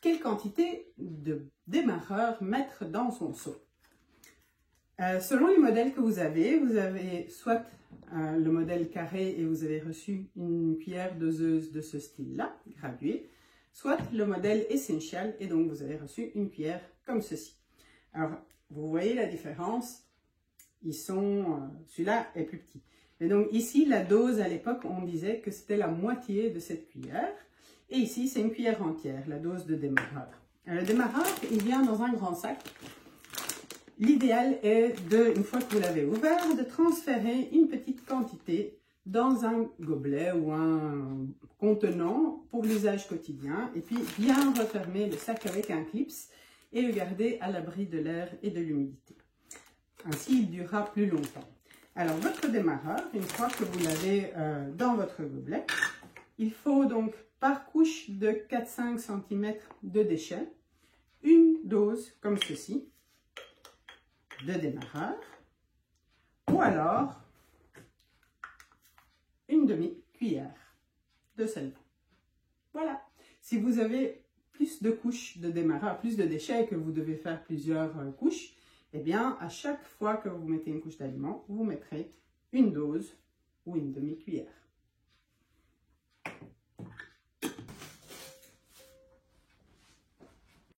quelle quantité de démarreur mettre dans son seau. Selon les modèles que vous avez soit le modèle carré et vous avez reçu une cuillère doseuse de ce style-là, graduée, soit le modèle essentiel et donc vous avez reçu une cuillère comme ceci. Alors, vous voyez la différence, celui-là est plus petit. Et donc ici, la dose à l'époque, on disait que c'était la moitié de cette cuillère. Et ici, c'est une cuillère entière, la dose de démarreur. Le démarreur, il vient dans un grand sac. L'idéal est, une fois que vous l'avez ouvert, de transférer une petite quantité dans un gobelet ou un contenant pour l'usage quotidien. Et puis, bien refermer le sac avec un clips et le garder à l'abri de l'air et de l'humidité. Ainsi, il durera plus longtemps. Alors, votre démarreur, une fois que vous l'avez dans votre gobelet, il faut donc par couche de 4-5 cm de déchets, une dose comme ceci de démarreur, ou alors une demi-cuillère de sel. Voilà. Si vous avez plus de couches de démarreur, plus de déchets et que vous devez faire plusieurs couches, eh bien, à chaque fois que vous mettez une couche d'aliment, vous mettrez une dose ou une demi-cuillère.